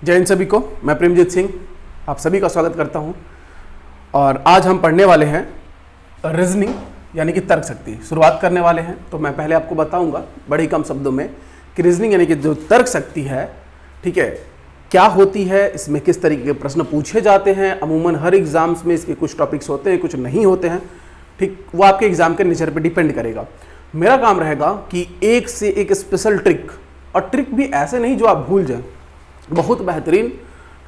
जय हिंद सभी को। मैं प्रेमजीत सिंह आप सभी का स्वागत करता हूं और आज हम पढ़ने वाले हैं रीजनिंग यानी कि तर्क शक्ति। शुरुआत करने वाले हैं तो मैं पहले आपको बताऊंगा बड़े ही कम शब्दों में कि रीजनिंग यानी कि जो तर्क शक्ति है, ठीक है, क्या होती है, इसमें किस तरीके के प्रश्न पूछे जाते हैं। अमूमन हर एग्जाम्स में इसके कुछ टॉपिक्स होते हैं, कुछ नहीं होते हैं, ठीक, वो आपके एग्जाम के नेचर पे डिपेंड करेगा। मेरा काम रहेगा कि एक से एक स्पेशल ट्रिक, और ट्रिक भी ऐसे नहीं जो आप भूल जाएं, बहुत बेहतरीन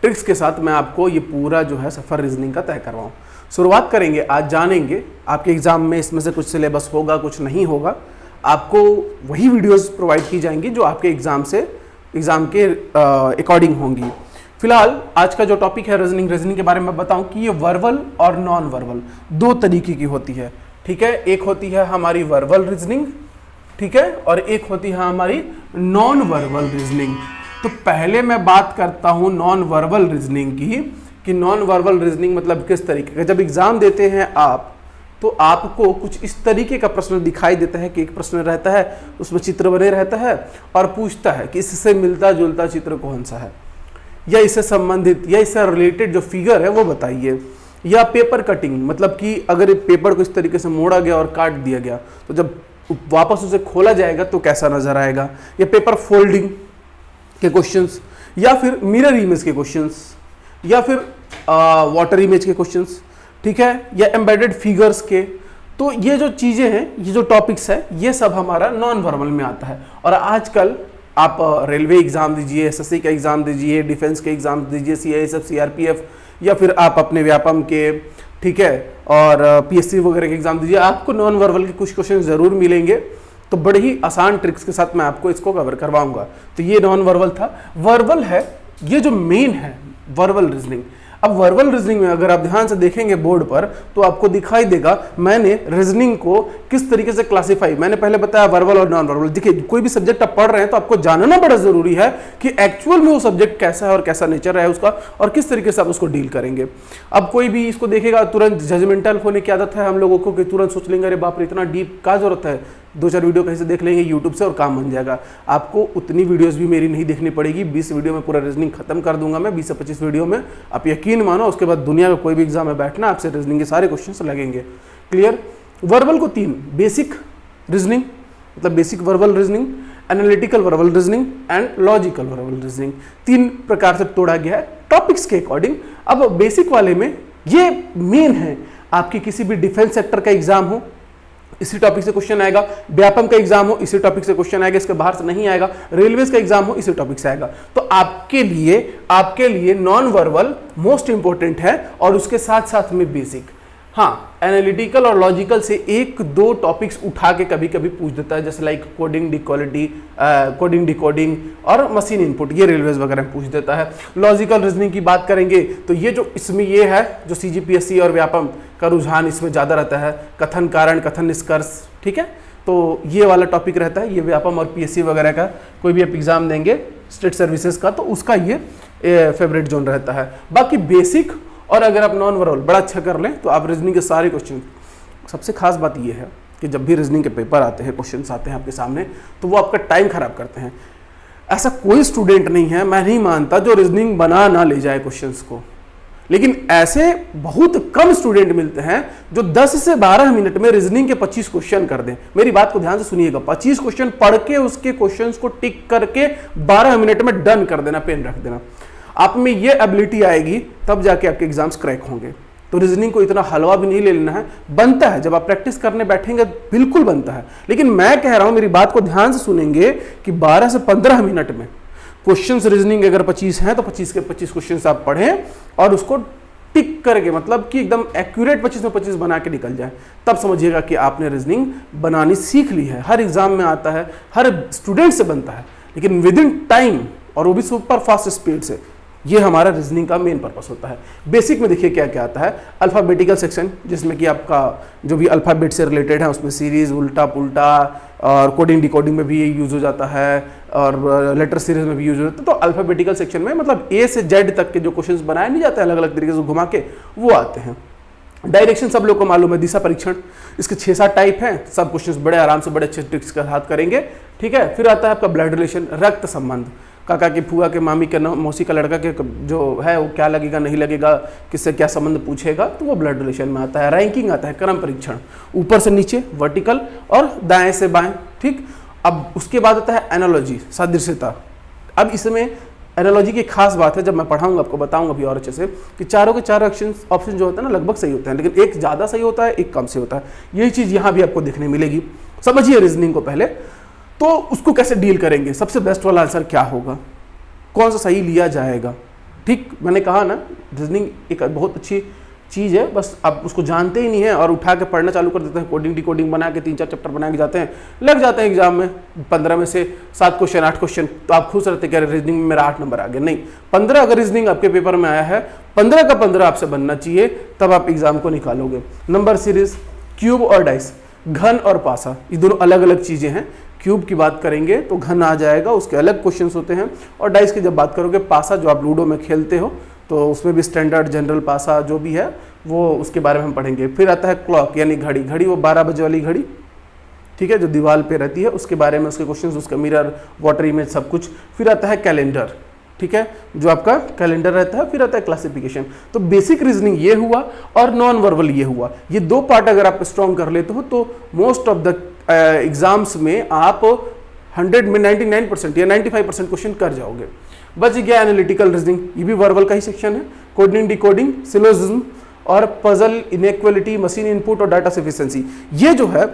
ट्रिक्स के साथ मैं आपको ये पूरा जो है सफ़र रीजनिंग का तय करवाऊँ। शुरुआत करेंगे, आज जानेंगे आपके एग्ज़ाम में इसमें से कुछ सिलेबस होगा, कुछ नहीं होगा। आपको वही वीडियोस प्रोवाइड की जाएंगी जो आपके एग्ज़ाम के अकॉर्डिंग होंगी। फिलहाल आज का जो टॉपिक है रीजनिंग के बारे में बताऊं कि ये वर्बल और नॉन वर्बल दो तरीके की होती है, ठीक है। एक होती है हमारी वर्बल रीजनिंग, ठीक है, और एक होती है हमारी नॉन वर्बल रीजनिंग। तो पहले मैं बात करता हूं नॉन वर्बल रीजनिंग की, कि नॉन वर्बल रीजनिंग मतलब किस तरीके का। जब एग्जाम देते हैं आप, तो आपको कुछ इस तरीके का प्रश्न दिखाई देता है कि एक प्रश्न रहता है, उसमें चित्र बने रहता है और पूछता है कि इससे मिलता जुलता चित्र कौन सा है, या इससे संबंधित या इससे रिलेटेड जो फिगर है वो बताइए। या पेपर कटिंग, मतलब कि अगर पेपर को इस तरीके से मोड़ा गया और काट दिया गया तो जब वापस उसे खोला जाएगा तो कैसा नजर आएगा। या पेपर फोल्डिंग के क्वेश्चंस, या फिर मिरर इमेज के क्वेश्चंस, या फिर वाटर इमेज के क्वेश्चंस, ठीक है, या एम्बेडेड फिगर्स के। तो ये जो चीजें हैं, ये जो टॉपिक्स है, ये सब हमारा नॉन वर्बल में आता है। और आजकल आप रेलवे एग्जाम दीजिए, एसएससी का एग्जाम दीजिए, डिफेंस के एग्जाम दीजिए, सीआईएसएफ, सीआरपीएफ, या फिर आप अपने व्यापम के, ठीक है, और पीएससी वगैरह के एग्जाम दीजिए, आपको नॉन वर्बल के कुछ क्वेश्चन जरूर मिलेंगे। तो बड़ी ही आसान ट्रिक्स के साथ मैं आपको इसको कवर करवाऊंगा। तो ये नॉन वर्बल था। वर्बल है ये जो मेन है वर्बल रीजनिंग। अब वर्बल रीजनिंग में अगर आप ध्यान से देखेंगे बोर्ड पर तो आपको दिखाई देगा मैंने रीजनिंग को किस तरीके से क्लासिफाई, मैंने पहले बताया वर्बल और नॉन वर्बल। देखिए, कोई भी सब्जेक्ट आप पढ़ रहे हैं तो आपको जानना बड़ा जरूरी है कि एक्चुअल में वो सब्जेक्ट कैसा है और कैसा नेचर है उसका, और किस तरीके से आप उसको डील करेंगे। अब कोई भी इसको देखेगा तुरंत जजमेंटल होने की आदत है हम लोगों को, कि तुरंत सोच लेंगे अरे बाप रे इतना डीप क्या जरूरत है, दो चार वीडियो कहीं से देख लेंगे यूट्यूब से और काम बन जाएगा। आपको उतनी वीडियोस भी मेरी नहीं देखनी पड़ेगी। 20 वीडियो में पूरा रीजनिंग खत्म कर दूंगा मैं, 20 से 25 वीडियो में। आप यकीन मानो, उसके बाद दुनिया का कोई भी एग्जाम में बैठना, आपसे रीजनिंग के सारे क्वेश्चंस लगेंगे। क्लियर। वर्बल को 3, बेसिक रीजनिंग मतलब basic verbal reasoning, analytical verbal reasoning and logical verbal reasoning, 3 प्रकार से तोड़ा गया है टॉपिक्स के अकॉर्डिंग। अब बेसिक वाले में ये मेन है, आपकी किसी भी डिफेंस सेक्टर का एग्जाम हो इसी टॉपिक से क्वेश्चन आएगा, व्यापम का एग्जाम हो इसी टॉपिक से क्वेश्चन आएगा, इसके बाहर से नहीं आएगा, रेलवेज का एग्जाम हो इसी टॉपिक से आएगा। तो आपके लिए नॉन वर्बल मोस्ट इंपॉर्टेंट है और उसके साथ साथ में बेसिक। हाँ, एनालिटिकल और लॉजिकल से 1-2 टॉपिक्स उठा के कभी कभी पूछ देता है, जैसे लाइक कोडिंग डिकोडिंग और मशीन इनपुट, ये रेलवेज वगैरह में पूछ देता है। लॉजिकल रीजनिंग की बात करेंगे तो ये जो इसमें ये है जो सीजीपीएससी और व्यापम का रुझान इसमें ज़्यादा रहता है, कथन कारण कथन निष्कर्ष, ठीक है। तो ये वाला टॉपिक रहता है, ये व्यापम और पीएससी वगैरह का कोई भी आप एग्जाम देंगे स्टेट सर्विसेज का तो उसका ये फेवरेट जोन रहता है। बाकी बेसिक और अगर आप नॉन वर्बल बड़ा अच्छा कर लें तो आप रीजनिंग के सारे क्वेश्चन, सबसे खास बात यह है कि जब भी रीजनिंग के पेपर आते हैं, क्वेश्चंस आते हैं आपके सामने, तो वो आपका टाइम खराब करते हैं। ऐसा कोई स्टूडेंट नहीं है, मैं नहीं मानता, जो रीजनिंग बना ना ले जाए क्वेश्चंस को। लेकिन ऐसे बहुत कम स्टूडेंट मिलते हैं जो 10 से 12 मिनट में रीजनिंग के 25 क्वेश्चन कर दें। मेरी बात को ध्यान से सुनिएगा, 25 क्वेश्चन पढ़ के उसके क्वेश्चंस को टिक करके 12 मिनट में डन कर देना, पेन रख देना। आप में ये एबिलिटी आएगी तब जाके आपके एग्जाम्स क्रैक होंगे। तो रीजनिंग को इतना हलवा भी नहीं ले लेना है, बनता है जब आप प्रैक्टिस करने बैठेंगे बिल्कुल बनता है। लेकिन मैं कह रहा हूं, मेरी बात को ध्यान से सुनेंगे कि 12 से 15 मिनट में क्वेश्चंस रीजनिंग अगर 25 हैं तो 25 के 25 क्वेश्चंस आप पढ़ें और उसको टिक करके, मतलब कि एकदम एक्यूरेट 25 में 25 बना के निकल जाए, तब समझिएगा कि आपने रीजनिंग बनानी सीख ली है। हर एग्जाम में आता है, हर स्टूडेंट से बनता है, लेकिन विद इन टाइम, और वो भी सुपर फास्ट स्पीड से। ये हमारा रीजनिंग का मेन पर्पस होता है। बेसिक में देखिए क्या क्या आता है। अल्फाबेटिकल सेक्शन, जिसमें कि आपका जो भी अल्फाबेट से रिलेटेड है उसमें सीरीज, उल्टा पुल्टा, और कोडिंग डिकोडिंग में भी ये यूज हो जाता है, और लेटर सीरीज में भी यूज हो जाता है। तो अल्फाबेटिकल सेक्शन में मतलब ए से जेड तक के जो क्वेश्चंस बनाए नहीं जाते अलग अलग तरीके से घुमा के, वो आते हैं। डायरेक्शन सब लोग को मालूम है, दिशा परीक्षण, इसके 6-7 टाइप हैं। सब क्वेश्चंस बड़े आराम से बड़े अच्छे ट्रिक्स के साथ करेंगे, ठीक है। फिर आता है आपका ब्लड रिलेशन, रक्त संबंध, काका की फुआ के मामी के मौसी का लड़का के जो है वो क्या लगेगा नहीं लगेगा, किससे क्या संबंध पूछेगा, तो वो ब्लड रिलेशन में आता है। रैंकिंग आता है क्रम परीक्षण, ऊपर से नीचे वर्टिकल और दाएं से बाएं, ठीक। अब उसके बाद आता है एनालॉजी, सादृश्यता। अब इसमें एनालॉजी की खास बात है, जब मैं पढ़ाऊंगा आपको बताऊंगा अभी और अच्छे से, कि चारों के चारों ऑप्शन जो होते हैं ना लगभग सही होते हैं, लेकिन एक ज़्यादा सही होता है, एक कम सही होता है। यही चीज़ यहाँ भी आपको देखने मिलेगी। समझिए रीजनिंग को पहले, तो उसको कैसे डील करेंगे, सबसे बेस्ट वाला आंसर क्या होगा, कौन सा सही लिया जाएगा। ठीक, मैंने कहा ना रीजनिंग एक बहुत अच्छी चीज़ है, बस आप उसको जानते ही नहीं है और उठा के पढ़ना चालू कर देते हैं, कोडिंग डिकोडिंग बना के 3-4 चैप्टर बना के जाते हैं, लग जाते हैं एग्जाम में 15 में से 7 क्वेश्चन 8 क्वेश्चन, तो आप खुश रहते हैं कि रीजनिंग में मेरा 8 नंबर आ गया। नहीं, 15 अगर रीजनिंग आपके पेपर में आया है, 15 का 15 आपसे बनना चाहिए, तब आप एग्जाम को निकालोगे। नंबर सीरीज, क्यूब और डाइस, घन और पासा, ये दोनों अलग अलग चीज़ें हैं। क्यूब की बात करेंगे तो घन आ जाएगा, उसके अलग क्वेश्चंस होते हैं, और डाइस की जब बात करोगे, पासा जो आप लूडो में खेलते हो, तो उसमें भी स्टैंडर्ड जनरल पासा जो भी है वो उसके बारे में हम पढ़ेंगे। फिर आता है क्लॉक यानी घड़ी, घड़ी वो 12 बजे वाली घड़ी, ठीक है, जो दीवार पे रहती है, उसके बारे में उसके क्वेश्चंस, उसका मिरर, वाटर इमेज, सब कुछ। फिर आता है कैलेंडर, ठीक है, जो आपका कैलेंडर रहता है। फिर आता है क्लासिफिकेशन। तो बेसिक रीजनिंग ये हुआ और नॉन वर्बल ये हुआ। ये दो पार्ट अगर आप स्ट्रॉन्ग कर लेते हो तो मोस्ट ऑफ द एग्जाम्स में आप 100 में 99% या 95% क्वेश्चन कर जाओगे। बच गया एनालिटिकल रीजनिंग, ये भी वर्बल का ही सेक्शन है। कोडिंग डिकोडिंग, सिलोजिज्म और पजल, इनइक्वालिटी, मशीन इनपुट और डाटा सफिशिएंसी, ये जो है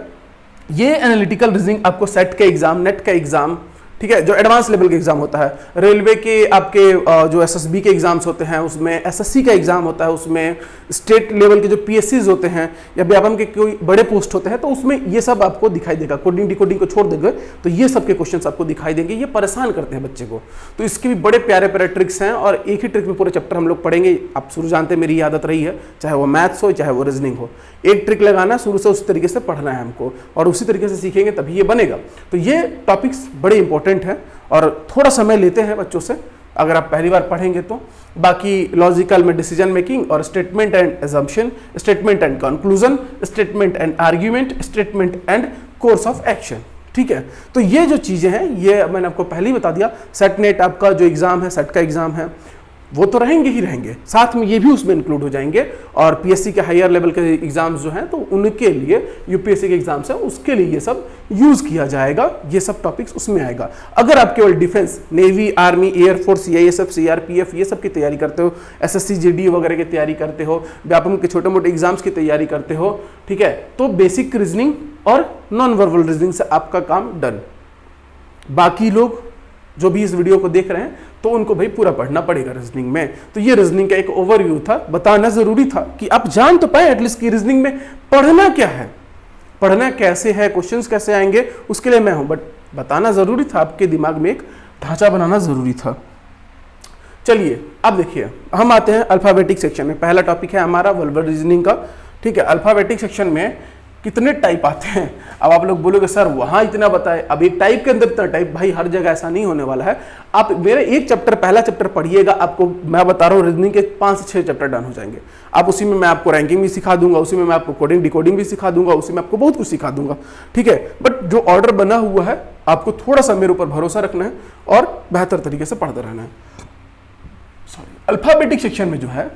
ये एनालिटिकल रीजनिंग आपको सेट का एग्जाम, नेट का एग्जाम, ठीक है, जो एडवांस लेवल का एग्जाम होता है, रेलवे के आपके जो एसएसबी के एग्जाम्स होते हैं, उसमें एसएससी का एग्जाम होता है, उसमें स्टेट लेवल के जो पीएससीज होते हैं या व्यापम के कोई बड़े पोस्ट होते हैं, तो उसमें ये सब आपको दिखाई देगा। कोडिंग डिकोडिंग को छोड़ देंगे तो ये सब के क्वेश्चंस आपको दिखाई देंगे। ये परेशान करते हैं बच्चे को, तो इसके भी बड़े प्यारे प्यारे ट्रिक्स हैं, और एक ही ट्रिक में पूरे चैप्टर हम लोग पढ़ेंगे। आप शुरू जानते मेरी आदत रही है, चाहे वो मैथ्स हो चाहे वो रीजनिंग हो, एक ट्रिक लगाना, शुरू से उस तरीके से पढ़ना है हमको, और उसी तरीके से सीखेंगे तभी ये बनेगा। तो ये टॉपिक्स बड़े इंपॉर्टेंट हैं और थोड़ा समय लेते हैं बच्चों से, अगर आप पहली बार पढ़ेंगे तो। बाकी लॉजिकल में डिसीजन मेकिंग और statement and assumption, statement and conclusion, statement and argument, statement and course of action, ठीक है। तो ये जो चीजें हैं ये मैंने आपको पहले ही बता दिया। सेट नेट आपका जो एग्जाम है, सेट का एग्जाम है, वो तो रहेंगे ही रहेंगे, साथ में ये भी उसमें इंक्लूड हो जाएंगे। और पीएससी के हायर लेवल के एग्जाम्स जो हैं तो उनके लिए, यूपीएससी के एग्जाम्स हैं उसके लिए ये सब यूज किया जाएगा, ये सब टॉपिक्स उसमें आएगा। अगर आप केवल defence, navy, army, air force, CISF, CRPF ये सब की तैयारी करते हो, एसएससी जीडी वगैरह की तैयारी करते हो, व्यापम के छोटे मोटे एग्जाम्स की तैयारी करते हो, ठीक है, तो बेसिक रीजनिंग और नॉन वर्बल रीजनिंग से आपका काम डन। बाकी लोग जो भी इस वीडियो को देख रहे हैं तो उनको भाई पूरा पढ़ना पड़ेगा रीजनिंग में। तो ये रीजनिंग का एक ओवरव्यू था, बताना जरूरी था कि आप जान तो पाए एटलीस्ट कि रीजनिंग में पढ़ना क्या है, पढ़ना कैसे है, क्वेश्चंस कैसे आएंगे, उसके लिए मैं हूं, बट बताना जरूरी था, आपके दिमाग में एक ढांचा बनाना जरूरी था। चलिए अब देखिए, हम आते हैं अल्फाबेटिक सेक्शन में। पहला टॉपिक है हमारा वर्बल रीजनिंग का, ठीक है। अल्फाबेटिक सेक्शन में कितने टाइप आते हैं, अब आप लोग बोलोगे सर वहां इतना बताए, अब एक टाइप के अंदर इतना टाइप, भाई हर जगह ऐसा नहीं होने वाला है। आप मेरे एक चैप्टर, पहला चैप्टर पढ़िएगा, आपको मैं बता रहा हूँ रीजनिंग के 5 से 6 चैप्टर डन हो जाएंगे। आप उसी में मैं आपको रैंकिंग भी सिखा दूंगा, उसी में मैं आपको कोडिंग डिकोडिंग भी सिखा दूंगा, उसी में आपको बहुत कुछ सिखा दूंगा, ठीक है। बट जो ऑर्डर बना हुआ है आपको थोड़ा सा मेरे ऊपर भरोसा रखना है और बेहतर तरीके से पढ़ते रहना है। सॉरी, अल्फाबेटिक सेक्शन में जो है,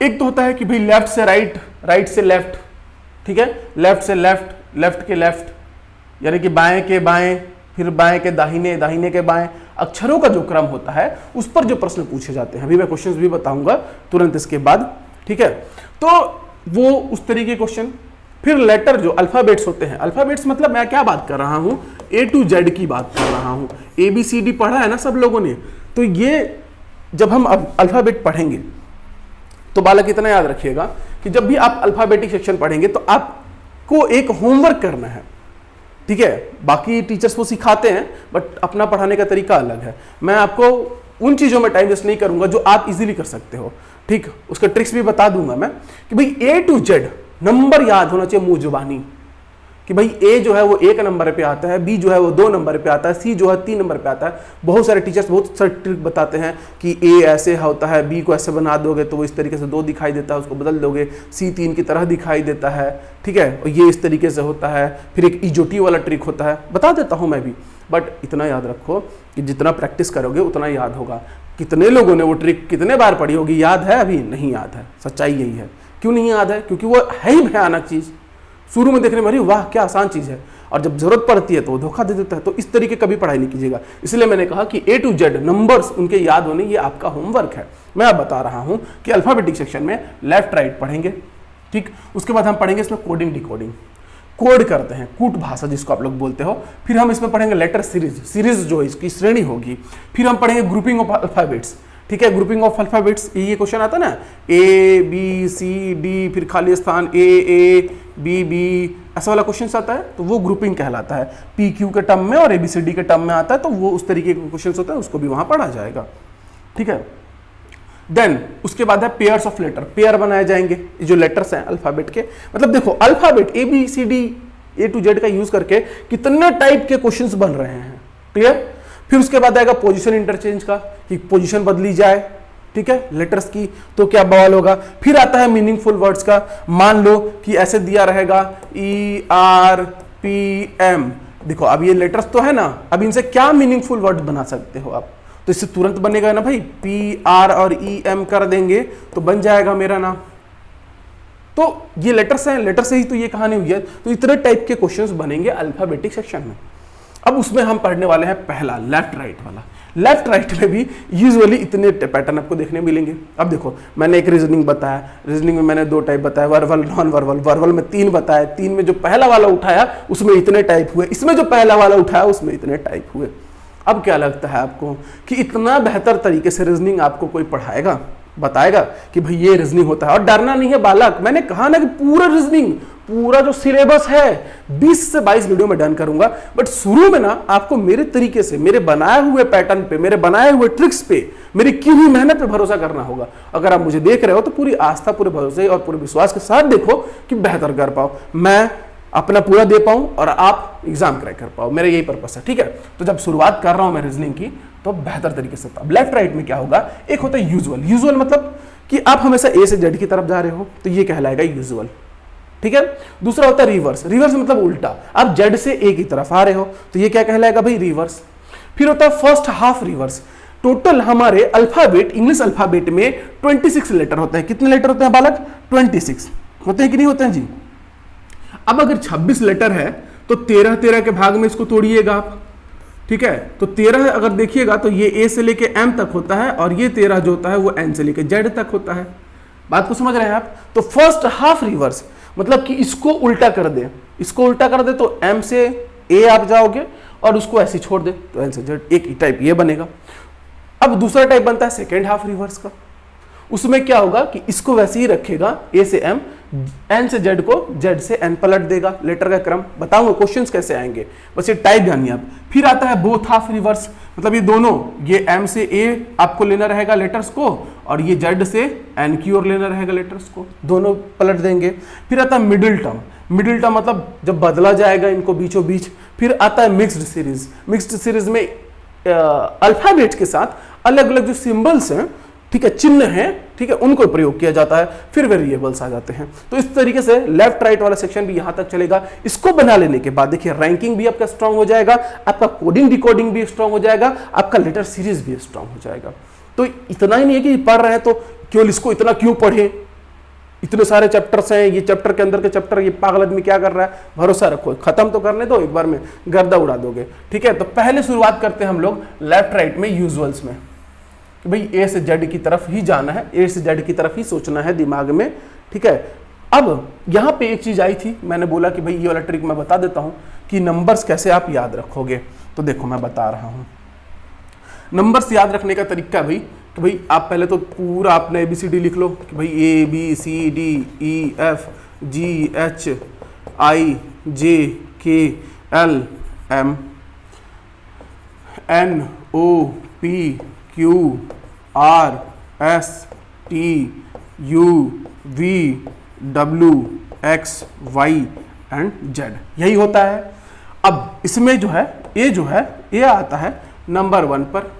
एक तो होता है कि भाई लेफ्ट से राइट, राइट से लेफ्ट, ठीक है, लेफ्ट से लेफ्ट, लेफ्ट के लेफ्ट, यानी कि बाएं के बाएं, फिर बाएं के दाहिने, दाहिने के बाएं, अक्षरों का जो क्रम होता है उस पर जो प्रश्न पूछे जाते हैं, अभी मैं क्वेश्चंस भी बताऊंगा तुरंत इसके बाद, ठीक है। तो वो उस तरीके क्वेश्चन। फिर लेटर जो अल्फाबेट्स होते हैं, अल्फाबेट्स मतलब मैं क्या बात कर रहा हूं, A to Z की बात कर रहा हूं। ABCD पढ़ा है ना सब लोगों ने, तो ये जब हम अब अल्फाबेट पढ़ेंगे तो बालक इतना याद रखिएगा कि जब भी आप अल्फाबेटिक सेक्शन पढ़ेंगे तो आपको एक होमवर्क करना है, ठीक है। बाकी टीचर्स वो सिखाते हैं बट अपना पढ़ाने का तरीका अलग है। मैं आपको उन चीज़ों में टाइम वेस्ट नहीं करूंगा जो आप इजीली कर सकते हो, ठीक। उसका ट्रिक्स भी बता दूंगा मैं कि भाई A to Z नंबर याद होना चाहिए मुंह जुबानी, कि भाई A जो है वो 1 नंबर पे आता है, B जो है वो 2 नंबर पे आता है, C जो है 3 नंबर पे आता है। बहुत सारे टीचर्स बहुत सारे ट्रिक बताते हैं कि A ऐसे होता है, B को ऐसे बना दोगे तो वो इस तरीके से 2 दिखाई देता है, उसको बदल दोगे, C 3 की तरह दिखाई देता है, ठीक है, और ये इस तरीके से होता है। फिर एक इजोटी वाला ट्रिक होता है, बता देता हूँ मैं भी, बट इतना याद रखो कि जितना प्रैक्टिस करोगे उतना याद होगा। कितने लोगों ने वो ट्रिक कितने बार पढ़ी होगी, याद है? अभी नहीं याद है। सच्चाई यही है। क्यों नहीं याद है? क्योंकि वो है ही भयानक चीज़। शुरू में देखने में अरे वाह क्या आसान चीज़ है, और जब जरूरत पड़ती है तो वो धोखा दे देता है। तो इस तरीके कभी पढ़ाई नहीं कीजिएगा। इसलिए मैंने कहा कि A to Z नंबर्स उनके याद होने, ये आपका होमवर्क है। मैं अब बता रहा हूं कि अल्फाबेटिक सेक्शन में लेफ्ट राइट पढ़ेंगे, ठीक। उसके बाद हम पढ़ेंगे इसमें कोडिंग डिकोडिंग, कोड करते हैं, कूट भाषा जिसको आप लोग बोलते हो। फिर हम इसमें पढ़ेंगे लेटर सीरीज, सीरीज जो इसकी श्रेणी होगी। फिर हम पढ़ेंगे ग्रुपिंग ऑफ अल्फाबेट्स, ठीक है। ग्रुपिंग ऑफ अल्फाबेट्स, ये क्वेश्चन आता है ना, ABCD, फिर खाली स्थान AABB, ऐसा वाला क्वेश्चन आता है तो वो ग्रुपिंग कहलाता है। PQ के टर्म में और ABCD के टर्म में आता है, तो वो उस तरीके के क्वेश्चन होते हैं, उसको भी वहां पढ़ा जाएगा, ठीक है। देन उसके बाद है पेयर्स ऑफ लेटर, पेयर बनाए जाएंगे। ये जो लेटर्स हैं अल्फाबेट के, मतलब देखो alphabet ABCD A to Z का यूज करके कितने टाइप के क्वेश्चंस बन रहे हैं, क्लियर। फिर उसके बाद आएगा पोजीशन इंटरचेंज का, कि पोजीशन बदली जाए, ठीक है, लेटर्स की, तो क्या बवाल होगा। फिर आता है मीनिंगफुल वर्ड्स का। मान लो कि ऐसे दिया रहेगा ERPM, देखो अब ये लेटर्स तो है ना, अब इनसे क्या मीनिंगफुल वर्ड बना सकते हो आप, तो इससे तुरंत बनेगा ना भाई, PR और EM कर देंगे तो बन जाएगा मेरा नाम। तो ये लेटर्स हैं, लेटर से ही तो ये कहानी हुई है। तो इतने टाइप के क्वेश्चंस बनेंगे अल्फाबेटिक सेक्शन में। अब उसमें हम पढ़ने वाले हैं पहला लेफ्ट राइट वाला। लेफ्ट राइट में भी यूजुअली इतने पैटर्न आपको देखने मिलेंगे। अब देखो मैंने एक रीजनिंग बताया, रीजनिंग में मैंने 2 टाइप बताया, वर्बल नॉन वर्बल। वर्बल में 3 बताया, 3 में जो पहला वाला उठाया उसमें इतने टाइप हुए, इसमें जो पहला वाला उठाया उसमें इतने टाइप हुए। अब क्या लगता है आपको कि इतना बेहतर तरीके से रीजनिंग आपको कोई पढ़ाएगा, बताएगा कि भाई ये रीजनिंग होता है। और डरना नहीं है बालक, मैंने कहा ना कि पूरा रीजनिंग, पूरा जो सिलेबस है 20 से 22 वीडियो में डन करूंगा। बट शुरू में ना आपको मेरे तरीके से, मेरे बनाए हुए पैटर्न पे, मेरे बनाए हुए ट्रिक्स पे, मेरी की हुई मेहनत पे भरोसा करना होगा। अगर आप मुझे देख रहे हो तो पूरी आस्था, पूरे भरोसे और पूरे विश्वास के साथ देखो कि बेहतर कर पाओ, मैं अपना पूरा दे पाऊं और आप एग्जाम क्रैक कर पाओ। मेरा यही पर्पस है, ठीक है। तो जब शुरुआत कर रहा हूं मैं रीजनिंग की तो बेहतर तरीके से। अब लेफ्ट राइट में क्या होगा, एक होता है यूजुअल। यूजुअल मतलब कि आप हमेशा A से Z की तरफ जा रहे हो तो ये कहलाएगा यूजुअल, ठीक है। दूसरा होता है रिवर्स। रिवर्स मतलब उल्टा, आप Z से A की तरफ आ रहे हो तो ये क्या कहलाएगा भाई, रिवर्स। फिर होता है फर्स्ट हाफ रिवर्स। टोटल हमारे अल्फाबेट, इंग्लिश अल्फाबेट में 26 लेटर होते हैं। कितने लेटर होते हैं बालक? 26 होते हैं कि नहीं होते हैं जी। अब अगर 26 लेटर है तो 13 के भाग में इसको तोड़िएगा आप, ठीक है। तो 13 अगर देखिएगा तो ये A से लेके M तक होता है, और ये 13 जो होता है वो N से लेके Z तक होता है। बात को समझ रहे हैं आप? तो फर्स्ट हाफ रिवर्स मतलब कि इसको उल्टा कर दे, इसको उल्टा कर दे तो M से A आप जाओगे और उसको ऐसे छोड़ दे तो N से Z, एक ही टाइप ये बनेगा। अब दूसरा टाइप बनता है सेकेंड हाफ रिवर्स का। उसमें क्या होगा कि इसको वैसे ही रखेगा, A से M, N से Z को Z से N पलट देगा। लेटर का क्रम बताऊंगा, क्वेश्चंस कैसे आएंगे, बस ये टाइप जानिए आप। फिर आता है बोथ हाफ रिवर्स, मतलब ये दोनों, ये M से A आपको लेना रहेगा लेटर्स को, और ये Z से N की ओर लेना रहेगा लेटर्स को, दोनों पलट देंगे। फिर आता है मिडिल टर्म। मिडिल टर्म मतलब जब बदला जाएगा इनको बीचों बीच। फिर आता है मिक्स्ड सीरीज। मिक्स्ड सीरीज में अल्फाबेट के साथ अलग अलग जो सिंबल्स हैं, ठीक है, चिन्ह हैं, ठीक है, उनको प्रयोग किया जाता है। फिर वेरिएबल्स आ जाते हैं। तो इस तरीके से लेफ्ट राइट वाला सेक्शन भी यहां तक चलेगा। इसको बना लेने के बाद देखिए रैंकिंग भी आपका स्ट्रांग हो जाएगा, आपका कोडिंग डिकोडिंग भी स्ट्रांग हो जाएगा, आपका लेटर सीरीज भी स्ट्रांग हो जाएगा। तो इतना ही नहीं है कि पढ़ रहे हैं तो केवल इसको इतना क्यों पढ़े, इतने सारे चैप्टर्स हैं, ये चैप्टर के अंदर के चैप्टर, ये पागल आदमी क्या कर रहा है। भरोसा रखो, खत्म तो करने दो, एक बार में गर्दा उड़ा दोगे, ठीक है। तो पहले शुरुआत करते हैं हम लोग लेफ्ट राइट में यूजुअल्स में, कि भाई A से Z की तरफ ही जाना है, A से Z की तरफ ही सोचना है दिमाग में, ठीक है। अब यहां पे एक चीज आई थी, मैंने बोला कि भाई ये वाला ट्रिक मैं बता देता हूं कि नंबर्स कैसे आप याद रखोगे। तो देखो मैं बता रहा हूं नंबर्स याद रखने का तरीका भाई, कि भाई आप पहले तो पूरा आपने ABCD लिख लो कि भाई ABCDEFGHIJKLM NOPQRSTUVWXY एंड Z, यही होता है। अब इसमें जो है A आता है नंबर 1 पर,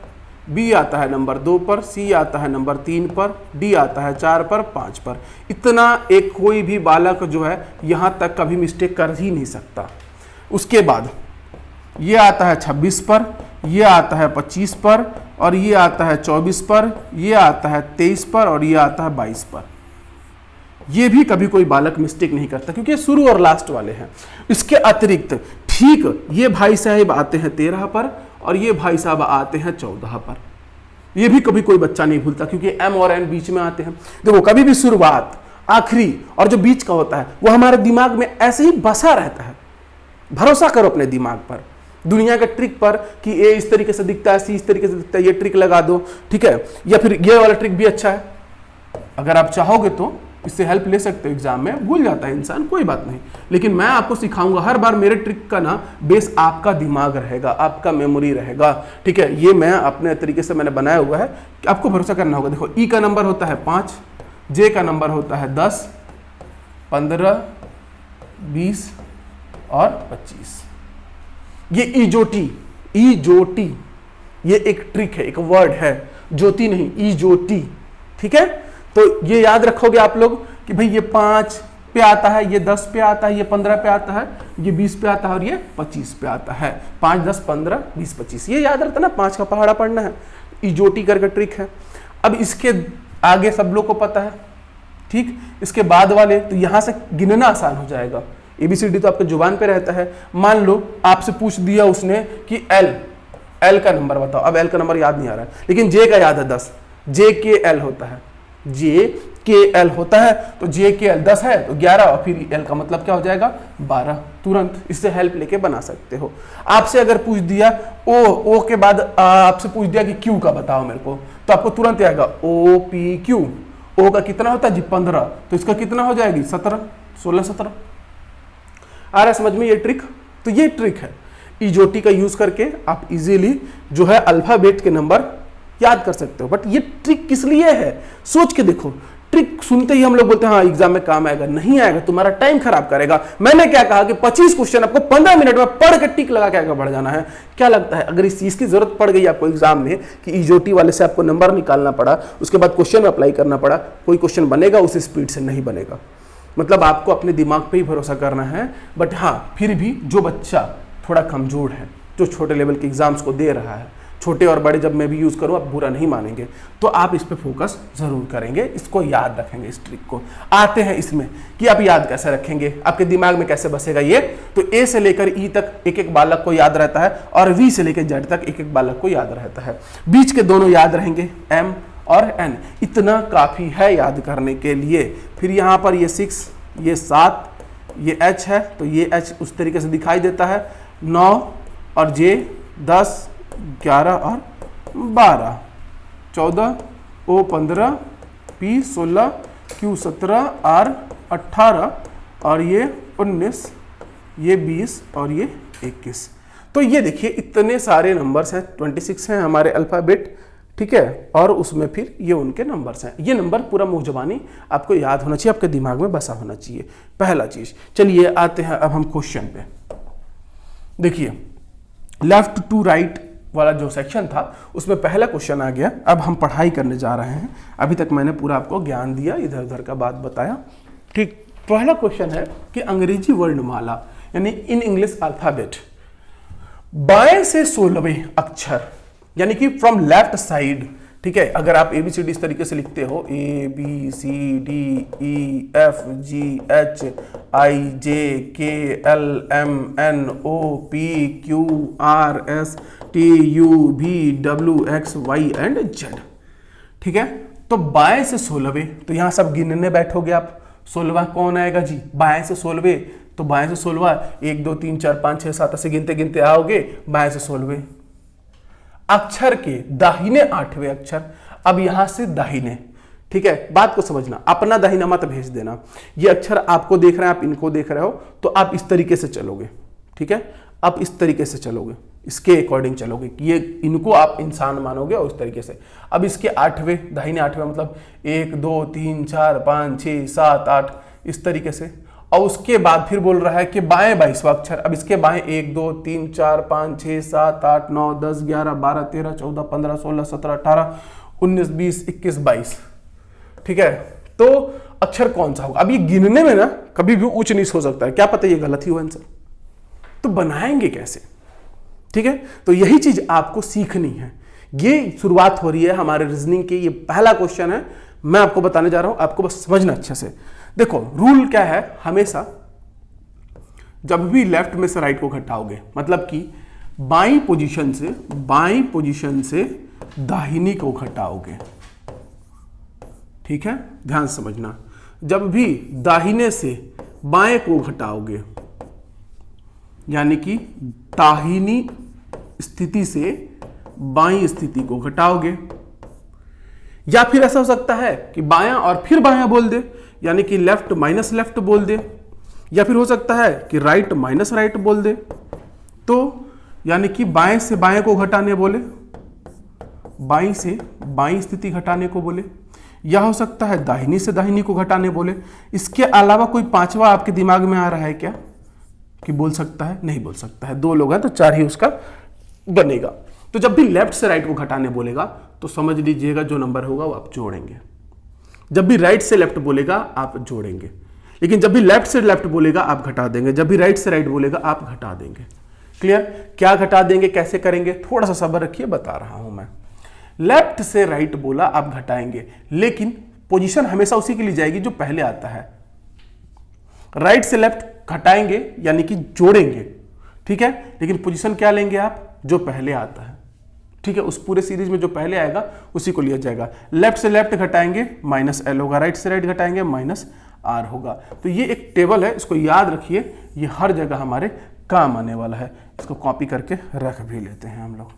B आता है नंबर 2 पर, C आता है नंबर 3 पर, D आता है 4 पर, 5 पर। इतना एक कोई भी बालक जो है यहां तक कभी मिस्टेक कर ही नहीं सकता। उसके बाद ये आता है 26 पर, ये आता है 25 पर, और ये आता है 24 पर, ये आता है 23 पर, और ये आता है 22 पर। ये भी कभी कोई बालक मिस्टेक नहीं करता क्योंकि ये शुरू और लास्ट वाले हैं। इसके अतिरिक्त ठीक ये भाई साहब आते हैं 13 पर, और ये भाई साहब आते हैं 14 पर। ये भी कभी कोई बच्चा नहीं भूलता क्योंकि एम और एन बीच में आते हैं। देखो कभी भी शुरुआत, आखिरी और जो बीच का होता है वो हमारे दिमाग में ऐसे ही बसा रहता है। भरोसा करो अपने दिमाग पर, दुनिया के ट्रिक पर कि ए इस तरीके से दिखता है, सी इस तरीके से दिखता है, ये ट्रिक लगा दो, ठीक है। या फिर ये वाला ट्रिक भी अच्छा है, अगर आप चाहोगे तो इससे हेल्प ले सकते हो। एग्जाम में भूल जाता है इंसान, कोई बात नहीं, लेकिन मैं आपको सिखाऊंगा हर बार। मेरे ट्रिक का ना बेस आपका दिमाग रहेगा, आपका मेमोरी रहेगा, ठीक है। ये मैं अपने तरीके से मैंने बनाया हुआ है, आपको भरोसा करना होगा। देखो ई का नंबर होता है 5, जे का नंबर होता है 10, 15, 20 और 25। ये ईजोटी ये एक ट्रिक है, एक वर्ड है, ज्योति नहीं, ईजोटी, ठीक है। तो ये याद रखोगे आप लोग कि भाई ये 5 पे आता है, ये 10 पे आता है, ये 15 पे आता है, ये 20 पे आता है और ये 25 पे आता है। 5, 10, 15, 20, 25 ये याद रहता है ना, 5 का पहाड़ा पढ़ना है, ईजोटी करके ट्रिक है। अब इसके आगे सब लोग को पता है, ठीक। इसके बाद वाले तो यहां से गिनना आसान हो जाएगा। ABCD तो आपके जुबान पे रहता है। मान लो आपसे पूछ दिया उसने कि एल का नंबर बताओ, अब एल का नंबर याद नहीं आ रहा है, लेकिन जे का याद है 10, JKL होता है, JKL होता है, तो JKL 10 है तो 11, और फिर L का मतलब क्या हो जाएगा 12। तुरंत इससे हेल्प लेके बना सकते हो। आपसे अगर पूछ दिया O के बाद आपसे पूछ दिया कि Q का बताओ मेरे को, तो आपको तुरंत आएगा OPQ। O का कितना होता है जी 15, तो इसका कितना हो जाएगी 17, 16, 17। आ रहा है समझ में ये ट्रिक? तो ये ट्रिक है, ईजोटी का यूज करके आप इजीली जो है अल्फाबेट के नंबर याद कर सकते हो। बट ये ट्रिक किस लिए है, सोच के देखो। ट्रिक सुनते ही हम लोग बोलते हैं हाँ एग्जाम में काम आएगा, नहीं आएगा, तुम्हारा टाइम खराब करेगा। मैंने क्या कहा कि 25 क्वेश्चन आपको 15 मिनट में पढ़ के टिक लगा के आगे बढ़ जाना है। क्या लगता है अगर इस चीज की जरूरत पड़ गई आपको एग्जाम में कि ईजोटी वाले से आपको नंबर निकालना पड़ा, उसके बाद क्वेश्चन अप्लाई करना पड़ा, कोई क्वेश्चन बनेगा उस स्पीड से नहीं बनेगा। मतलब आपको अपने दिमाग पे ही भरोसा करना है। बट हाँ फिर भी जो बच्चा थोड़ा कमजोर है, जो छोटे लेवल के एग्जाम्स को दे रहा है, छोटे और बड़े जब मैं भी यूज करूं आप बुरा नहीं मानेंगे, तो आप इस पे फोकस जरूर करेंगे, इसको याद रखेंगे, इस ट्रिक को। आते हैं इसमें कि आप याद कैसे रखेंगे, आपके दिमाग में कैसे बसेगा ये। तो ए से लेकर ई तक एक एक बालक को याद रहता है, और वी से लेकर जेड तक एक एक बालक को याद रहता है। बीच के दोनों याद रहेंगे, एम और एन, इतना काफी है याद करने के लिए। फिर यहाँ पर ये 6, ये 7, ये एच है, तो ये एच उस तरीके से दिखाई देता है। 9 और जे 10, 11 और 12, 14, O 15, P 16, Q 17, R 18, और ये 19, ये 20 और ये 21। तो ये देखिए इतने सारे नंबर्स हैं, 26 हैं हमारे अल्फाबेट, ठीक है। और उसमें फिर ये उनके नंबर्स हैं। ये नंबर पूरा मुंह जबानी आपको याद होना चाहिए, आपके दिमाग में बसा होना चाहिए, पहला चीज। चलिए आते हैं अब हम क्वेश्चन पे। देखिए लेफ्ट टू राइट वाला जो सेक्शन था उसमें पहला क्वेश्चन आ गया। अब हम पढ़ाई करने जा रहे हैं। अभी तक मैंने पूरा आपको ज्ञान दिया, इधर उधर का बात बताया, ठीक। पहला क्वेश्चन है कि अंग्रेजी वर्णमाला यानी इन इंग्लिश अल्फाबेट, बाएं से 16वें अक्षर यानी कि फ्रॉम लेफ्ट साइड, ठीक है। अगर आप ABCD इस तरीके से लिखते हो ABCDEFGHIJKLMNOPQRSTUVWXY एंड Z, ठीक है। तो बाएं से 16वें, तो यहां सब गिनने बैठोगे आप। 16वां कौन आएगा जी, बाएं से 16वें, तो बाएं से 16वां 1 2 3 4 5 6 7 ऐसे गिनते गिनते आओगे बाएं से 16वें अक्षर के दाहिने 8वें अक्षर। अब यहां से दाहिने, ठीक है, बात को समझना, अपना दाहिना मत भेज देना। ये अक्षर आपको देख रहे हैं, आप इनको देख रहे हो, तो आप इस तरीके से चलोगे, ठीक है। आप इस तरीके से चलोगे, इसके अकॉर्डिंग चलोगे कि ये इनको आप इंसान मानोगे और इस तरीके से। अब इसके 8वें, दाहिने 8वें मतलब 1 2 3 4 5 6 7 8 इस तरीके से। और उसके बाद फिर बोल रहा है कि बाएं 22वां अक्षर। अब इसके बाएं 1 2 3 4 5 6 7 8 9 10 11 12 13 14 15 16 17 18 19 20 21 22, ठीक है। तो अक्षर कौन सा होगा? अब ये गिनने में ना कभी भी ऊंच नीच हो सकता है, क्या पता ये गलत ही हो आंसर। तो बनाएंगे कैसे? ठीक है, तो यही चीज आपको सीखनी है। ये शुरुआत हो रही है हमारे रीजनिंग की, ये पहला क्वेश्चन है, मैं आपको बताने जा रहा हूं, आपको बस समझना अच्छे से। देखो रूल क्या है, हमेशा जब भी लेफ्ट में से राइट को घटाओगे, मतलब कि बाई पोजीशन से दाहिनी को घटाओगे, ठीक है, ध्यान से समझना। जब भी दाहिने से बाएं को घटाओगे, यानी कि दाहिनी स्थिति से बाईं स्थिति को घटाओगे, या फिर ऐसा हो सकता है कि बायां और फिर बायां बोल दे, यानी कि लेफ्ट माइनस लेफ्ट बोल दे, या फिर हो सकता है कि राइट माइनस राइट बोल दे, तो यानी कि बाएं से बाएं को घटाने बोले, बाईं से बाईं स्थिति घटाने को बोले, या हो सकता है दाहिनी से दाहिनी को घटाने बोले। इसके अलावा कोई पांचवा आपके दिमाग में आ रहा है क्या कि बोल सकता है? नहीं बोल सकता है, दो लोग हैं तो चार ही उसका बनेगा। तो जब भी लेफ्ट से राइट को घटाने बोलेगा तो समझ लीजिएगा जो नंबर होगा वो आप जोड़ेंगे। जब भी राइट से लेफ्ट बोलेगा आप जोड़ेंगे, लेकिन जब भी लेफ्ट से लेफ्ट बोलेगा आप घटा देंगे, जब भी राइट से राइट बोलेगा आप घटा देंगे। क्लियर? क्या घटा देंगे, कैसे करेंगे, थोड़ा सा सब्र रखिए, बता रहा हूं मैं। लेफ्ट से राइट बोला आप घटाएंगे, लेकिन पोजीशन हमेशा उसी के लिए जाएगी जो पहले आता है। राइट से लेफ्ट घटाएंगे यानी कि जोड़ेंगे, ठीक है, लेकिन पोजीशन क्या लेंगे आप? जो पहले आता है, ठीक है, उस पूरे सीरीज में जो पहले आएगा उसी को लिया जाएगा। लेफ्ट से लेफ्ट घटाएंगे माइनस एल होगा, राइट से राइट घटाएंगे माइनस आर होगा। तो ये एक टेबल है, इसको याद रखिए, ये हर जगह हमारे काम आने वाला है। इसको कॉपी करके रख भी लेते हैं हम लोग।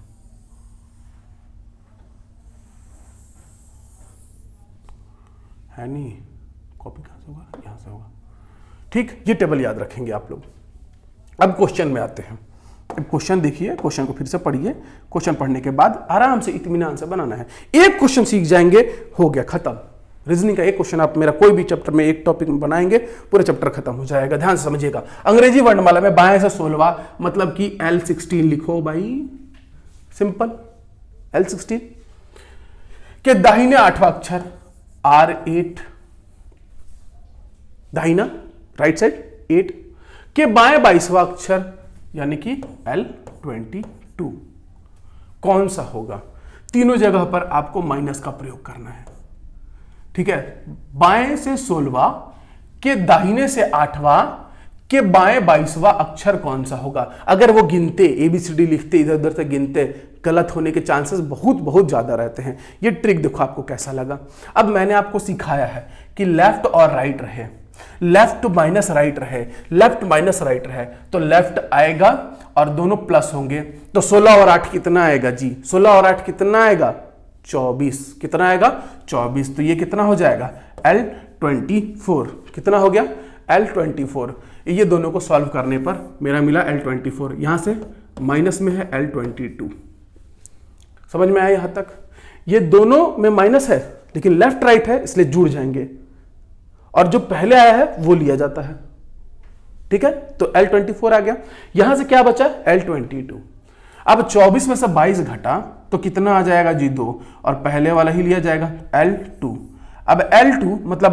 है नहीं, कॉपी कहां से होगा? यहां से होगा, ठीक, ये टेबल याद रखेंगे आप लोग। अब क्वेश्चन में आते हैं। अब क्वेश्चन देखिए, क्वेश्चन को फिर से पढ़िए, क्वेश्चन पढ़ने के बाद आराम से इत्मीनान से बनाना है। एक क्वेश्चन सीख जाएंगे, हो गया, खत्म। रीजनिंग का एक क्वेश्चन आप मेरा कोई भी चैप्टर में एक टॉपिक में बनाएंगे, पूरा चैप्टर खत्म हो जाएगा। ध्यान से समझिएगा। अंग्रेजी वर्णमाला में बाएं से 16वां, मतलब कि L16 लिखो भाई, सिंपल। L16 के दाहिने 8वां अक्षर R8, दाहिना राइट साइड 8 के बाएं 22वां अक्षर यानी कि L22 कौन सा होगा? तीनों जगह पर आपको माइनस का प्रयोग करना है, ठीक है। बाएं से 16वां के दाहिने से 8वां के बाएं 22वां अक्षर कौन सा होगा? अगर वो गिनते, ABCD लिखते, इधर उधर से गिनते, गलत होने के चांसेस बहुत बहुत ज्यादा रहते हैं। ये ट्रिक देखो आपको कैसा लगा। अब मैंने आपको सिखाया है कि लेफ्ट और राइट रहे, लेफ्ट माइनस राइट रहे, लेफ्ट माइनस राइट रहे, तो लेफ्ट आएगा और दोनों प्लस होंगे। तो 16 और 8 कितना आएगा जी? 16 और 8 कितना आएगा? 24। कितना आएगा? 24। तो ये कितना हो जाएगा? L24। कितना हो गया? L24। ये दोनों को सॉल्व करने पर मेरा मिला L24, यहां से माइनस में है L22। समझ में आया यहां तक? ये दोनों में माइनस है लेकिन लेफ्ट राइट है, इसलिए जुड़ जाएंगे और जो पहले आया है वो लिया जाता है, ठीक है। तो L24 आ गया। यहां से क्या बचा? L22। अब 24 में से 22 घटा तो कितना आ जाएगा जी? 2, और पहले वाला ही लिया जाएगा L2। अब L2 मतलब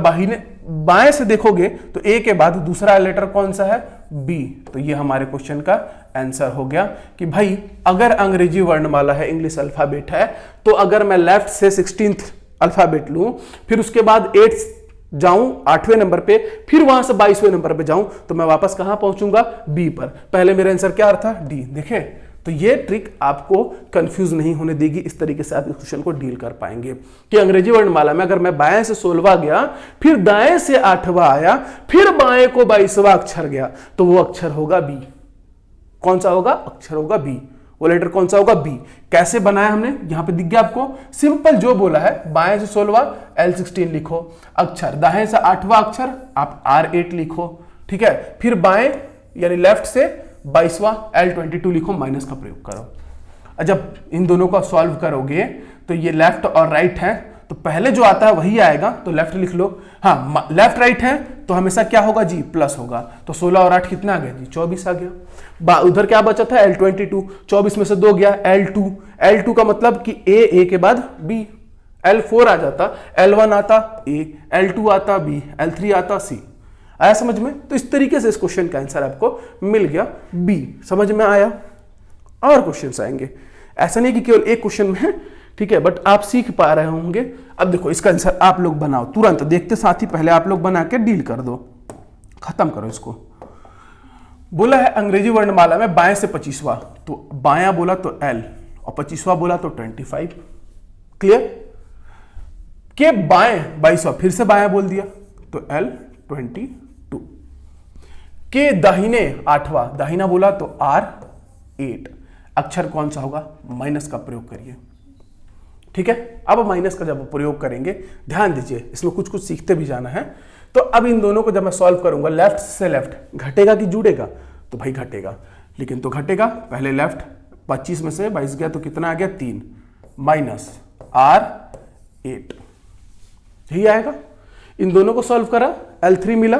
बाएं से देखोगे तो A के बाद दूसरा लेटर कौन सा है? B। तो ये हमारे क्वेश्चन का आंसर हो गया कि भाई अगर अंग्रेजी वर्णमाला है, इंग्लिश अल्फाबेट है, तो अगर मैं लेफ्ट से 16th अल्फाबेट लूं, फिर उसके बाद 8 जाऊं 8वें नंबर पे, फिर वहां से 22वें नंबर पे जाऊं, तो मैं वापस कहां पहुंचूंगा? बी पर। पहले मेरा आंसर क्या था? डी। देखे, तो ये ट्रिक आपको कंफ्यूज नहीं होने देगी। इस तरीके से आप इस क्वेश्चन को डील कर पाएंगे कि अंग्रेजी वर्णमाला में अगर मैं बाएं से 16वां गया, फिर दाएं से 8वां आया, फिर बाएं को 22वां अक्षर गया, तो वो अक्षर होगा बी। कौन सा होगा? अक्षर होगा बी। वो लेटर कौन सा होगा? बी। कैसे बनाया हमने? यहां पे दिख गया आपको, सिंपल जो बोला है, बाएं से 16वां L16 लिखो, अक्षर दाएं से 8वां अक्षर आप R8 लिखो, ठीक है। फिर बाएं यानी लेफ्ट से 22वां L22 लिखो, माइनस का प्रयोग करो। जब इन दोनों का सॉल्व करोगे तो ये लेफ्ट और राइट है, तो पहले जो आता है वही आएगा, तो लेफ्ट लिख लो। हाँ, लेफ्ट राइट है तो हमेशा क्या होगा जी? प्लस होगा। तो 16 और 8 कितना आ गया जी? 24 आ गया। उधर क्या बचा था? L22। 24 में से 2 गया L2। L2 का मतलब कि A के बाद B। L4 आ जाता, L1 आता A, L2 आता B, L3 आता C। आया समझ में? तो इस तरीके से इस क्वेश्चन का आंसर आपको मिल गया बी। समझ में आया? और क्वेश्चन आएंगे। ऐसा नहीं कि केवल एक क्वेश्चन में है, ठीक है, बट आप सीख पा रहे होंगे। अब देखो इसका आंसर आप लोग बनाओ तुरंत, देखते साथ ही पहले आप लोग बना के डील कर दो, खत्म करो इसको। बोला है अंग्रेजी वर्णमाला में बाएं से 25वां, तो बायां बोला तो L और 25वां बोला तो 25। क्लियर? के बाएं 22वां, फिर से बायां बोल दिया तो L 22। के दाहिने 8वां, दाहिना बोला तो R 8। अक्षर कौन सा होगा? माइनस का प्रयोग करिए। ठीक है, अब माइनस का जब प्रयोग करेंगे, ध्यान दीजिए इसमें कुछ कुछ सीखते भी जाना है। तो अब इन दोनों को जब मैं सॉल्व करूंगा, लेफ्ट से लेफ्ट घटेगा कि जुड़ेगा? तो भाई घटेगा, लेकिन तो घटेगा। पहले लेफ्ट 25 में से 22 गया तो कितना आ गया? 3 माइनस R 8, यही आएगा। इन दोनों को सॉल्व करा, L3 मिला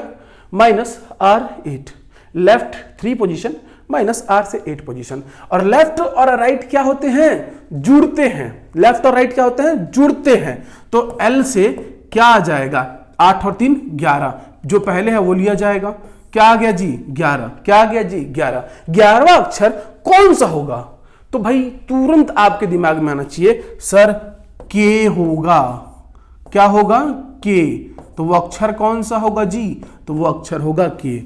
minus R 8, left 3 position minus R से 8 पोजीशन। और लेफ्ट और राइट क्या होते हैं? जुड़ते हैं। लेफ्ट और राइट क्या होते हैं? जुड़ते हैं। तो L से क्या आ जाएगा? 8 और 3 11, जो पहले है वो लिया जाएगा। क्या आ गया जी? 11। क्या आ गया जी? 11। 11वां अक्षर कौन सा होगा? तो भाई तुरंत आपके दिमाग में आना चाहिए, सर के होगा। क्या होगा? के। तो वो अक्षर कौन सा होगा जी? तो वो अक्षर होगा के।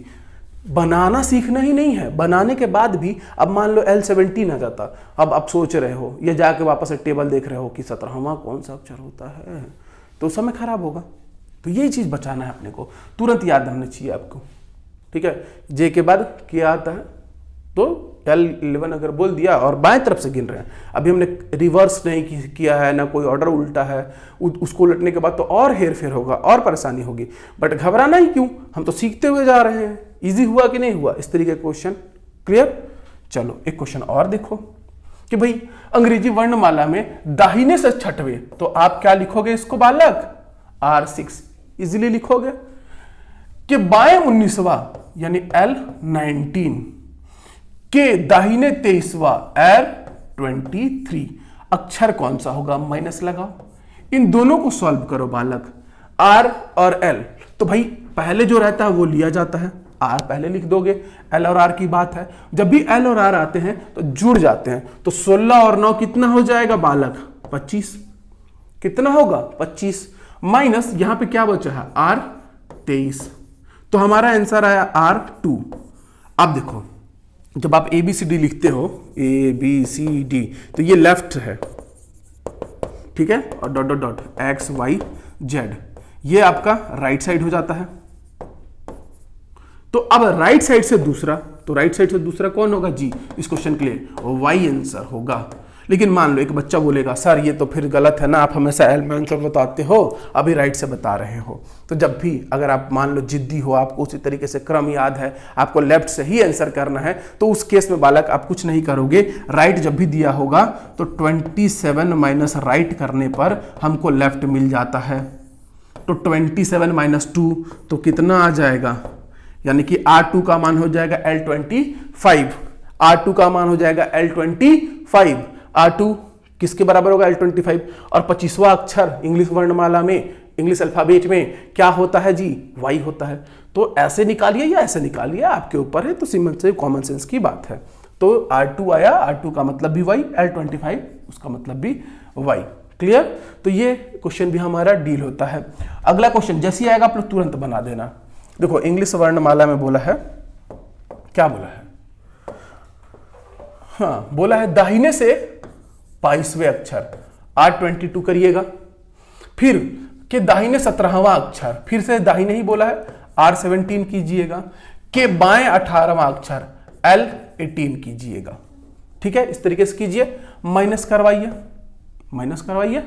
बनाना सीखना ही नहीं है, बनाने के बाद भी अब मान लो L17 आ जाता, अब आप सोच रहे हो या जाके वापस से टेबल देख रहे हो कि 17वां कौन सा अक्षर होता है, तो समय खराब होगा। तो यही चीज बचाना है अपने को, तुरंत याद रहना चाहिए आपको। ठीक है, जे के बाद क्या आता है? तो L11 अगर बोल दिया और बाएं तरफ से गिन रहे हैं, अभी हमने रिवर्स नहीं किया है, ना कोई ऑर्डर उल्टा है, उसको उलटने के बाद तो और हेर फेर होगा और परेशानी होगी। बट घबराना ही क्यों, हम तो सीखते हुए जा रहे हैं। इजी हुआ कि नहीं हुआ? इस तरीके के क्वेश्चन। क्लियर? चलो एक क्वेश्चन और देखो कि भाई अंग्रेजी वर्णमाला में दाहिने से छठवें, तो आप क्या लिखोगे इसको बालक? R6 इजीली लिखोगे। कि बाएं 19वां यानी L19, के दाहिने 23वां R23, अक्षर कौन सा होगा? माइनस लगाओ। इन दोनों को सॉल्व करो बालक, R और L। तो भाई पहले जो रहता है वो लिया जाता है, R पहले लिख दोगे। L और R की बात है, जब भी L और R आते हैं तो जुड़ जाते हैं। तो 16 और 9 कितना हो जाएगा बालक? 25। कितना होगा? 25 माइनस यहां पे क्या बचा है? R 23। तो हमारा आंसर आया R2। अब देखो जब आप ABCD लिखते हो, ABCD, तो ये लेफ्ट है, ठीक है, और डॉट डॉट डॉट XYZ, ये आपका राइट साइड हो जाता है। तो अब राइट साइड से दूसरा, तो राइट साइड से दूसरा कौन होगा जी? इस क्वेश्चन के लिए Y आंसर होगा। लेकिन मान लो एक बच्चा बोलेगा, सर ये तो फिर गलत है ना, आप हमेशा L में आंसर बताते हो, अभी राइट से बता रहे हो। तो जब भी अगर आप मान लो जिद्दी हो, आपको उसी तरीके से क्रम याद है, आपको लेफ्ट से ही आंसर करना है, तो उस केस में बालक आप कुछ नहीं करोगे। राइट जब भी दिया होगा तो 27 माइनस राइट करने पर हमको लेफ्ट मिल जाता है। तो 27 माइनस 2 तो कितना आ जाएगा? यानी कि R2 का मान हो जाएगा L25। R2 का मान हो जाएगा L25। R2 किसके बराबर होगा? L25। और 25वां अक्षर इंग्लिश वर्णमाला में, इंग्लिश अल्फाबेट में क्या होता है जी? Y होता है। तो ऐसे निकालिए या ऐसे निकालिए, आपके ऊपर है। तो सिंपल से कॉमन सेंस की बात है। तो R2 आया, R2 का मतलब भी Y, L25 उसका मतलब भी Y। क्लियर? तो ये क्वेश्चन भी हमारा डील होता है। अगला क्वेश्चन जैसे ही आएगा आप लोग तुरंत बना देना। देखो इंग्लिश वर्णमाला में बोला है, क्या बोला है? हाँ, बोला है दाहिने से 22वें अक्षर R22 करिएगा। फिर के दाहिने 17वां अक्षर, फिर से दाहिने ही बोला है, R17 कीजिएगा। के बाएं 18वां अक्षर L18 कीजिएगा। ठीक है, इस तरीके से कीजिए, माइनस करवाइए, माइनस करवाइए।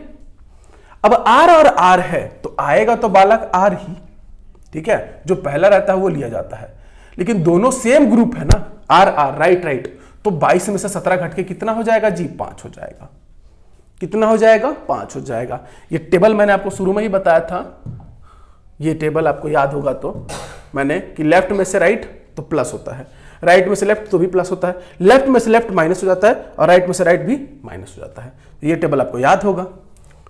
अब R और R है तो आएगा तो बालक R ही, ठीक है, जो पहला रहता है वो लिया जाता है। लेकिन दोनों सेम ग्रुप है ना, R R, राइट राइट, तो 22 में से 17 घट के कितना हो जाएगा जी? 5 हो जाएगा। कितना हो जाएगा? 5 हो जाएगा। ये टेबल मैंने आपको शुरू में ही बताया था, ये टेबल आपको याद होगा तो मैंने कि लेफ्ट में से राइट तो प्लस होता है, राइट में से लेफ्ट तो भी प्लस होता है, लेफ्ट में से लेफ्ट माइनस हो जाता है, और राइट में से राइट भी माइनस हो जाता है। ये टेबल आपको याद होगा।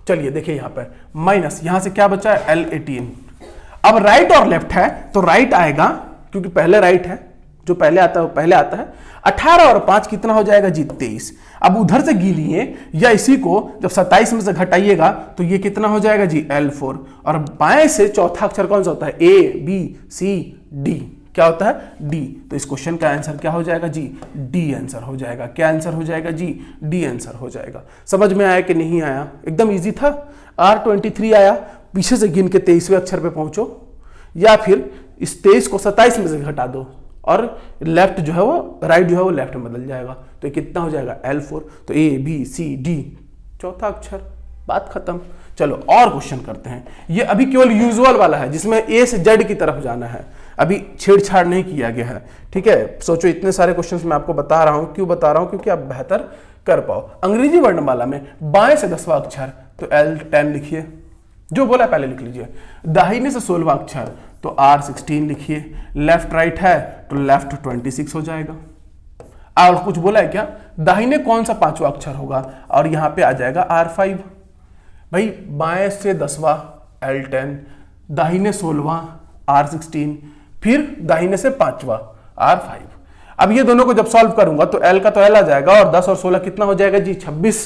चलिए देखिए यहां पर माइनस, यहां से क्या बचा है? L18। अब राइट और लेफ्ट है तो राइट आएगा, क्योंकि पहले राइट है, जो पहले आता है वो पहले आता है। 18 और 5 कितना हो जाएगा जी 23। अब उधर से गिनिए या इसी को जब 27 में से घटाइएगा तो ये कितना हो जाएगा जी L4। और बाएं से चौथा अक्षर कौन सा होता है? A B C D। क्या होता है? D। तो इस क्वेश्चन का आंसर क्या हो जाएगा जी? D आंसर हो जाएगा। क्या आंसर हो जाएगा जी? D आंसर हो जाएगा। समझ में आया कि नहीं आया? एकदम इजी था। R23 आया, पीछे से गिन के 23वें अक्षर पे पहुंचो, या फिर इस 23 को 27 में से घटा दो और लेफ्ट जो है वो राइट जो है वो लेफ्ट में बदल जाएगा। तो ये कितना हो जाएगा? L4। तो A B C D चौथा अक्षर, बात खत्म। चलो और क्वेश्चन करते हैं। ये अभी केवल यूजुअल वाला है जिसमें A से Z की तरफ जाना है, अभी छेड़छाड़ नहीं किया गया है। ठीक है, सोचो इतने सारे क्वेश्चंस मैं आपको बता रहा हूं, क्यों बता रहा हूं? क्योंकि आप बेहतर कर पाओ। अंग्रेजी वर्णमाला में बाएं से 10वां अक्षर तो L10 लिखिए, जो बोला पहले लिख लीजिए। दाहिने से 16वां अक्षर तो R16 लिखिए। लेफ्ट राइट है तो लेफ्ट 26 हो जाएगा। और कुछ बोला है क्या? दाहिने कौन सा 5वां अक्षर होगा? और यहां पे आ जाएगा R5। भाई बाएं से 10वां L10, दाहिने 16वां R16, फिर दाहिने से 5वां R5। अब ये दोनों को जब सॉल्व करूंगा तो L का तो L आ जाएगा और 10 और 16 कितना हो जाएगा जी? 26।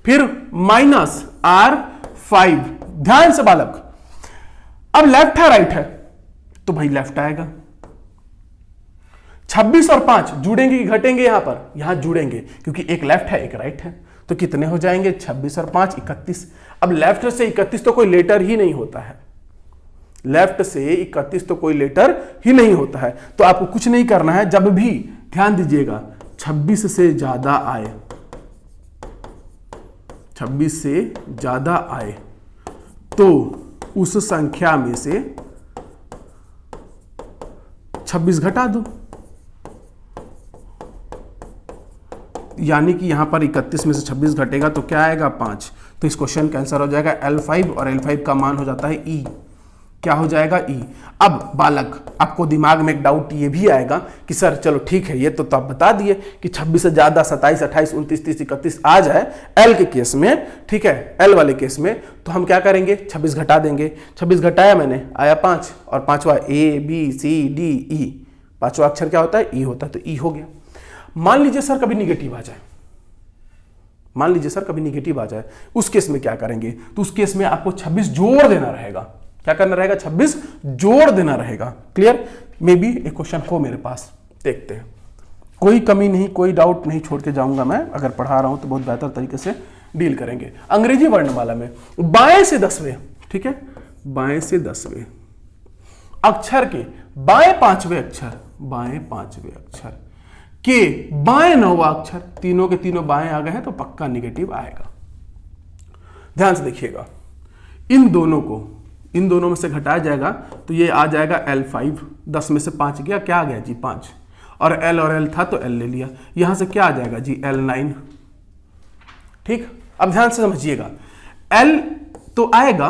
फिर माइनस R5। ध्यान से बालक, अब लेफ्ट है राइट है तो भाई लेफ्ट आएगा। 26 और 5 जुड़ेंगे कि घटेंगे? यहां पर यहां जुड़ेंगे क्योंकि एक लेफ्ट है एक राइट है। तो कितने हो जाएंगे? 26 और 5 31। अब लेफ्ट से 31 तो कोई लेटर ही नहीं होता है, लेफ्ट से 31 तो कोई लेटर ही नहीं होता है। तो आपको कुछ नहीं करना है, जब भी ध्यान दीजिएगा 26 से ज्यादा आए, 26 से ज्यादा आए तो उस संख्या में से 26 घटा दो। यानी कि यहां पर 31 में से 26 घटेगा तो क्या आएगा? 5। तो इस क्वेश्चन का आंसर हो जाएगा L5 और L5 का मान हो जाता है E। क्या हो जाएगा? E। अब बालक आपको दिमाग में एक डाउट ये भी आएगा कि सर चलो ठीक है, ये तो आप बता दिए कि 26 से ज्यादा 27, 28, 29, 30, 31 आ जाए L के केस में, ठीक है, L वाले केस में, तो हम क्या करेंगे? 26 घटा देंगे। 26 घटाया मैंने, आया 5 और 5वां A B C D E, 5वां अक्षर क्या होता है? E होता है। तो E हो गया। मान लीजिए सर कभी निगेटिव आ जाए, मान लीजिए सर कभी निगेटिव आ जाए, उस केस में क्या करेंगे? तो उस केस में आपको 26 जोड़ देना रहेगा। क्या करना रहेगा? 26 जोड़ देना रहेगा। क्लियर? मे बी एक क्वेश्चन हो मेरे पास, देखते हैं। कोई कमी नहीं, कोई डाउट नहीं छोड़ के जाऊंगा मैं। अगर पढ़ा रहा हूं तो बहुत बेहतर तरीके से डील करेंगे। अंग्रेजी वर्णमाला में बाएं से 10वें, ठीक है, बाएं से 10वें अक्षर के बाएं 5वें अक्षर, बाएं 5वें अक्षर के बाएं 9वां अक्षर, तीनों के तीनों बाएं आ गए हैं तो पक्का निगेटिव आएगा। ध्यान से देखिएगा, इन दोनों में से घटाया जाएगा तो ये आ जाएगा L5। 10 में से 5 गया, क्या आ गया जी? 5। और L और L था तो L ले लिया। यहां से क्या आ जाएगा जी? L9। ठीक, अब ध्यान से समझिएगा, L तो आएगा,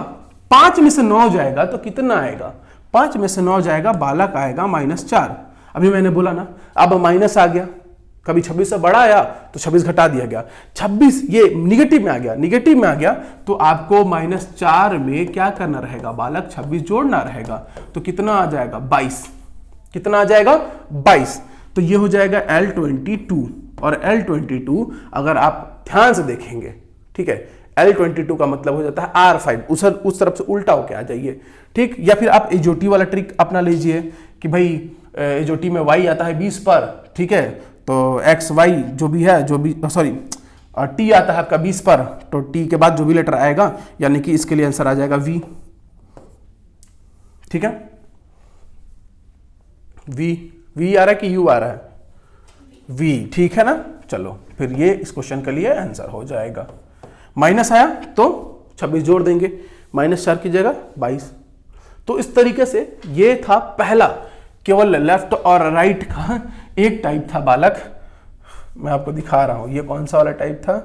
5 में से 9 जाएगा तो कितना आएगा? 5 में से 9 जाएगा, बालक आएगा -4। अभी मैंने बोला ना, अब माइनस आ गया, कभी 26 से बड़ा आया तो 26 घटा दिया गया। 26 ये निगेटिव में आ गया, निगेटिव में आ गया तो आपको -4 में क्या करना रहेगा बालक? 26 जोड़ना रहेगा। तो कितना आ जाएगा? 22। कितना आ जाएगा? 22। तो ये हो जाएगा L22। और L22 अगर आप ध्यान से देखेंगे, ठीक है, L22 का मतलब हो जाता है R5। उस तरफ से उल्टा होके आ जाइए, ठीक। या फिर आप एजोटी वाला ट्रिक अपना लीजिए कि भाई एजोटी में y आता है 20 पर, ठीक है, तो एक्स वाई जो भी है, जो भी सॉरी टी आता है आपका 20 पर, तो टी के बाद जो भी लेटर आएगा यानी कि इसके लिए आंसर आ जाएगा v। ठीक है, v आ रहा है कि u आ रहा है? v, ठीक है ना। चलो फिर ये इस क्वेश्चन के लिए आंसर हो जाएगा। माइनस आया तो 26 जोड़ देंगे, -4 की जगह 22। तो इस तरीके से ये था पहला, केवल लेफ्ट और राइट का एक टाइप था बालक। मैं आपको दिखा रहा हूं ये कौन सा वाला टाइप था।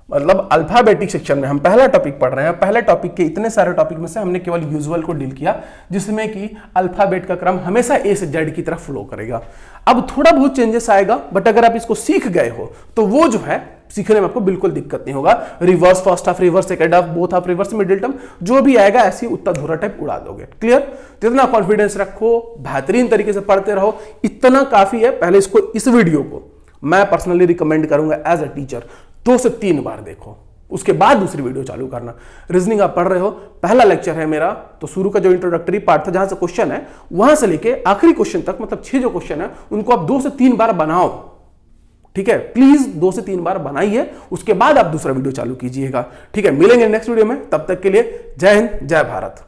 मतलब अल्फाबेटिक सेक्शन में हम पहला टॉपिक पढ़ रहे हैं। पहले टॉपिक के इतने सारे टॉपिक में से हमने केवल यूजुअल को डील किया, जिसमें कि अल्फाबेट का क्रम हमेशा ए से जेड की तरफ फ्लो करेगा। अब थोड़ा बहुत चेंजेस आएगा, बट अगर आप इसको सीख गए हो तो वो जो है सीखने में आपको बिल्कुल दिक्कत नहीं होगा। Reverse first half, reverse second half, both half, reverse middle term, जो भी आएगा ऐसी उत्तर धुरा टाइप उड़ा दोगे। क्लियर? तो इतना कॉन्फिडेंस रखो, बेहतरीन तरीके से पढ़ते रहो, इतना काफी है। पहले इस वीडियो को मैं पर्सनली रिकमेंड करूंगा एज अ टीचर 2 से 3 बार देखो, उसके बाद दूसरी वीडियो चालू करना। रीजनिंग आप पढ़ रहे हो, पहला लेक्चर है मेरा, तो शुरू का जो इंट्रोडक्टरी पार्ट था जहां से क्वेश्चन है वहां से लेके आखिरी क्वेश्चन तक, मतलब 6 जो क्वेश्चन है उनको आप 2 से 3 बार बनाओ। ठीक है, प्लीज 2 से 3 बार बनाइए, उसके बाद आप दूसरा वीडियो चालू कीजिएगा। ठीक है, मिलेंगे नेक्स्ट वीडियो में, तब तक के लिए जय हिंद, जय भारत।